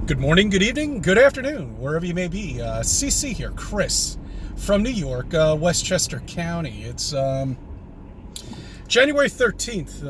Good morning, good evening, good afternoon, wherever you may be. CC here, Chris, from New York, Westchester County. It's January 13th,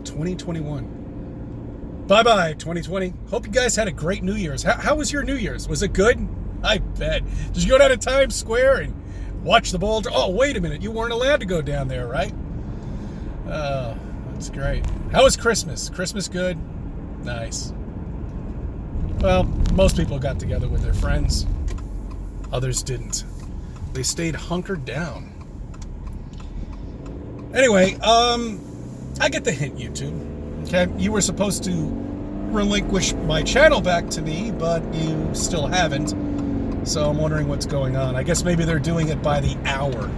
2021. Bye-bye, 2020. Hope you guys had a great New Year's. How was your New Year's? Was it good? I bet. Did you go down to Times Square and watch the ball? Oh, wait a minute. You weren't allowed to go down there, right? Oh, that's great. How was Christmas? Christmas good? Nice. Well, most people got together with their friends. Others didn't. They stayed hunkered down. Anyway, I get the hint, YouTube. Okay, you were supposed to relinquish my channel back to me, but you still haven't. So I'm wondering what's going on. I guess maybe they're doing it by the hour.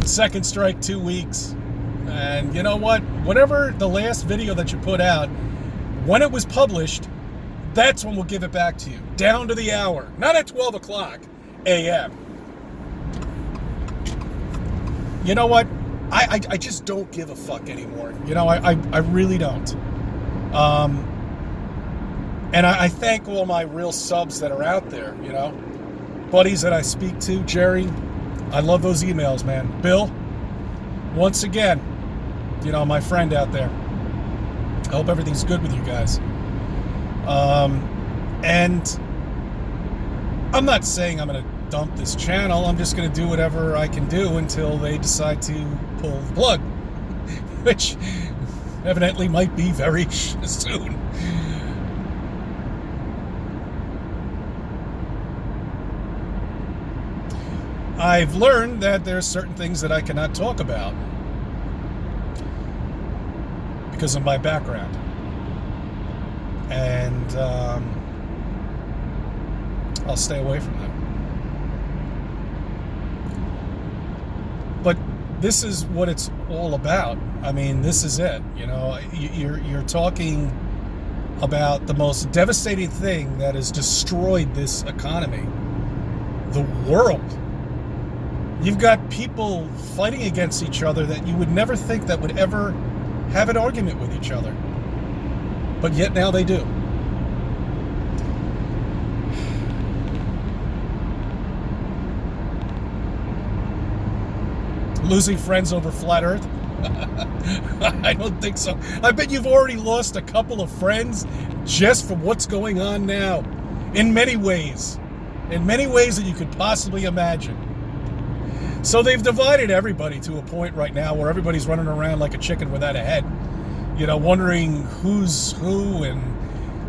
Second strike, 2 weeks. And you know what? Whenever the last video that you put out, when it was published, that's when we'll give it back to you. Down to the hour. Not at 12 o'clock a.m. You know what? I just don't give a fuck anymore. I really don't. And I thank all my real subs that are out there, Buddies that I speak to. Jerry, I love those emails, man. Bill, once again, my friend out there. I hope everything's good with you guys. And I'm not saying I'm going to dump this channel. I'm just going to do whatever I can do until they decide to pull the plug, which evidently might be very soon. I've learned that there's certain things that I cannot talk about because of my background. And I'll stay away from them. But this is what it's all about. I mean, this is it. You're talking about the most devastating thing that has destroyed this economy, the world. You've got people fighting against each other that you would never think that would ever have an argument with each other. But yet now they do. Losing friends over flat Earth? I don't think so. I bet you've already lost a couple of friends just from what's going on now. In many ways. In many ways that you could possibly imagine. So they've divided everybody to a point right now where everybody's running around like a chicken without a head. Wondering who's who and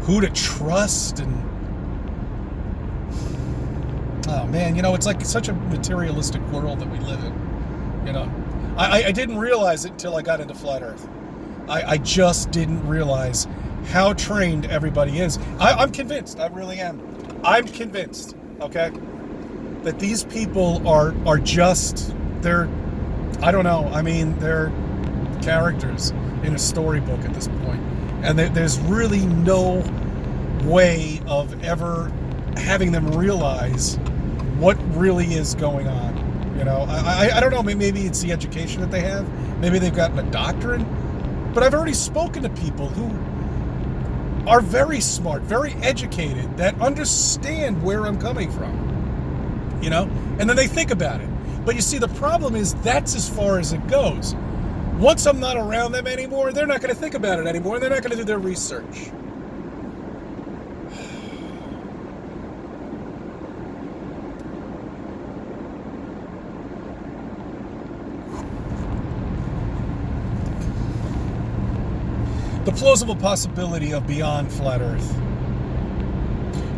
who to trust. And oh man, it's like such a materialistic world that we live in. I didn't realize it until I got into flat Earth. I just didn't realize how trained everybody is. I'm convinced. I really am. I'm convinced. Okay. That these people are just, they're, I don't know, I mean, they're characters in a storybook at this point. And there's really no way of ever having them realize what really is going on. I don't know, maybe it's the education that they have. Maybe they've gotten a doctorate. But I've already spoken to people who are very smart, very educated, that understand where I'm coming from. And then they think about it. But you see, the problem is that's as far as it goes. Once I'm not around them anymore, they're not going to think about it anymore. They're not going to do their research. The plausible possibility of beyond flat Earth.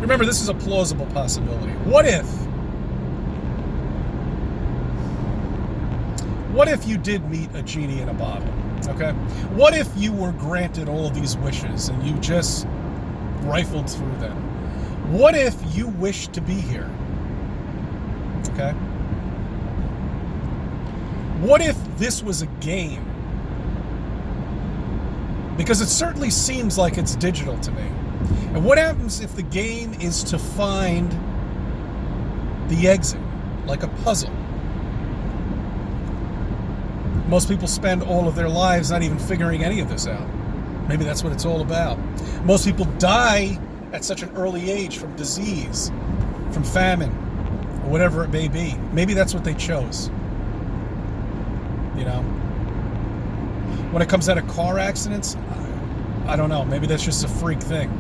Remember, this is a plausible possibility. What if you did meet a genie in a bottle, okay? What if you were granted all of these wishes and you just rifled through them? What if you wished to be here, okay? What if this was a game? Because it certainly seems like it's digital to me. And what happens if the game is to find the exit, like a puzzle? Most people spend all of their lives not even figuring any of this out. Maybe that's what it's all about. Most people die at such an early age from disease, from famine, or whatever it may be. Maybe that's what they chose. You know? When it comes down to car accidents, I don't know. Maybe that's just a freak thing.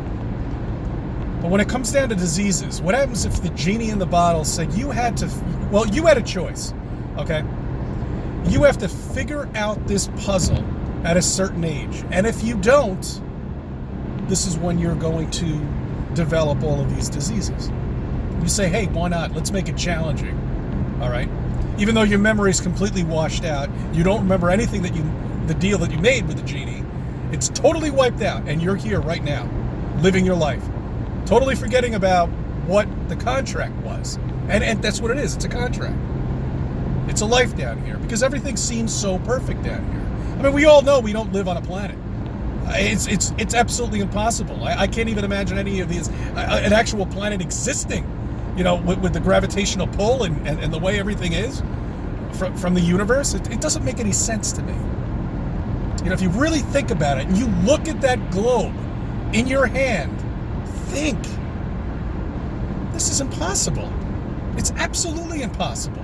But when it comes down to diseases, what happens if the genie in the bottle said you had a choice, okay? You have to figure out this puzzle at a certain age. And if you don't, this is when you're going to develop all of these diseases. You say, hey, why not? Let's make it challenging, all right? Even though your memory is completely washed out, you don't remember anything the deal that you made with the genie, it's totally wiped out, and you're here right now, living your life. Totally forgetting about what the contract was. And that's what it is. It's a contract. It's a life down here because everything seems so perfect down here. I mean, we all know we don't live on a planet. It's absolutely impossible. I can't even imagine any of these, an actual planet existing, you know, with the gravitational pull and the way everything is from the universe. It doesn't make any sense to me. You know, if you really think about it and you look at that globe in your hand, think, this is impossible. It's absolutely impossible.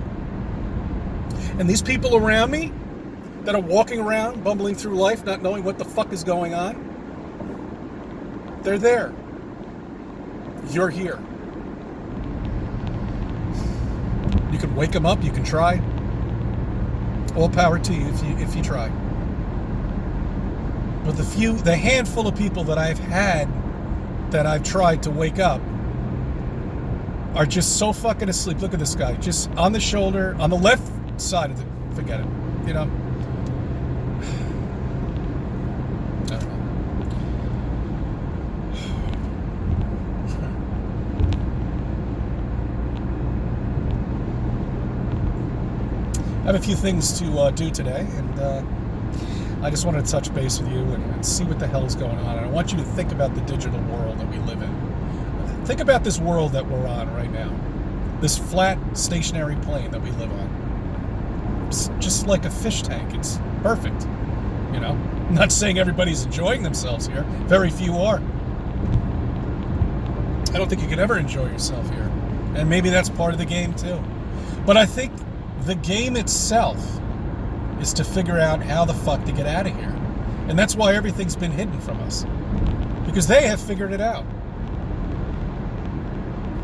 And these people around me that are walking around, bumbling through life, not knowing what the fuck is going on, they're there. You're here. You can wake them up, you can try. All power to you if you try. But the handful of people that I've had that I've tried to wake up are just so fucking asleep. Look at this guy, just on the shoulder, on the left side of the, forget it, you know. I don't know. I have a few things to do today, and I just wanted to touch base with you and see what the hell is going on. And I want you to think about the digital world that we live in. Think about this world that we're on right now. This flat, stationary plane that we live on. It's just like a fish tank. It's perfect. You know? I'm not saying everybody's enjoying themselves here. Very few are. I don't think you could ever enjoy yourself here. And maybe that's part of the game too. But I think the game itself is to figure out how the fuck to get out of here. And that's why everything's been hidden from us. Because they have figured it out.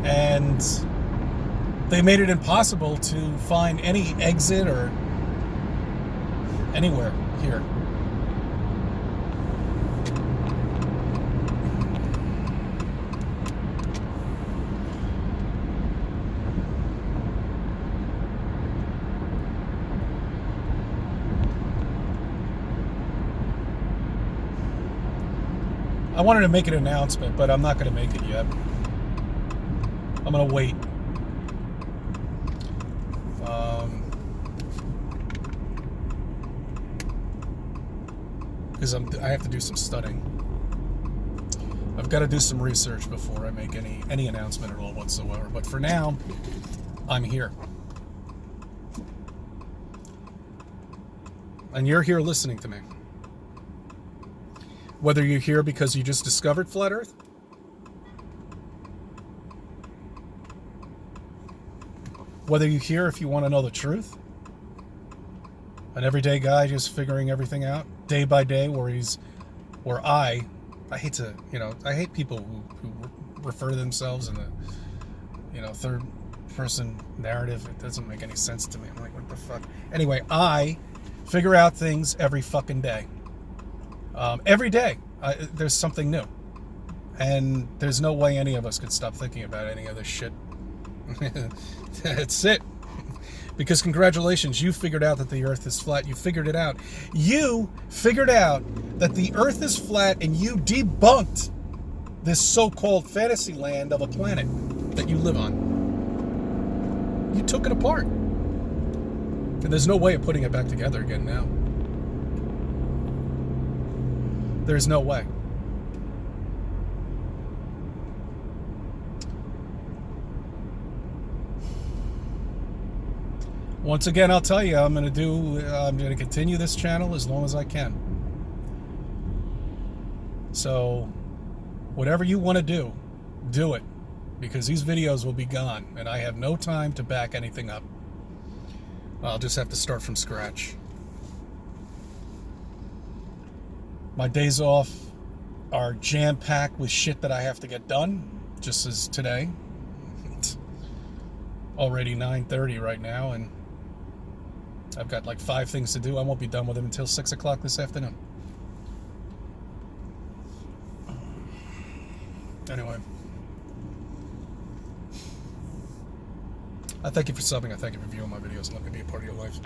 And they made it impossible to find any exit or anywhere here. I wanted to make an announcement, but I'm not going to make it yet. I'm going to wait. Because I have to do some studying. I've got to do some research before I make any announcement at all whatsoever. But for now, I'm here. And you're here listening to me. Whether you're here because you just discovered Flat Earth, whether you're here if you want to know the truth, an everyday guy just figuring everything out day by day, where I hate to, I hate people who refer to themselves in the, third person narrative. It doesn't make any sense to me. I'm like, what the fuck? Anyway, I figure out things every fucking day. Every day, there's something new. And there's no way any of us could stop thinking about any other shit. That's it. Because congratulations, you figured out that the Earth is flat. You figured it out. You figured out that the Earth is flat, and you debunked this so-called fantasy land of a planet that you live on. You took it apart. And there's no way of putting it back together again now. There's no way. Once again, I'll tell you, I'm going to continue this channel as long as I can. So, whatever you want to do it. Because these videos will be gone, and I have no time to back anything up. I'll just have to start from scratch. My days off are jam-packed with shit that I have to get done, just as today. It's already 9:30 right now, and I've got like 5 things to do. I won't be done with them until 6 o'clock this afternoon. Anyway, I thank you for subbing. I thank you for viewing my videos and let me be a part of your life.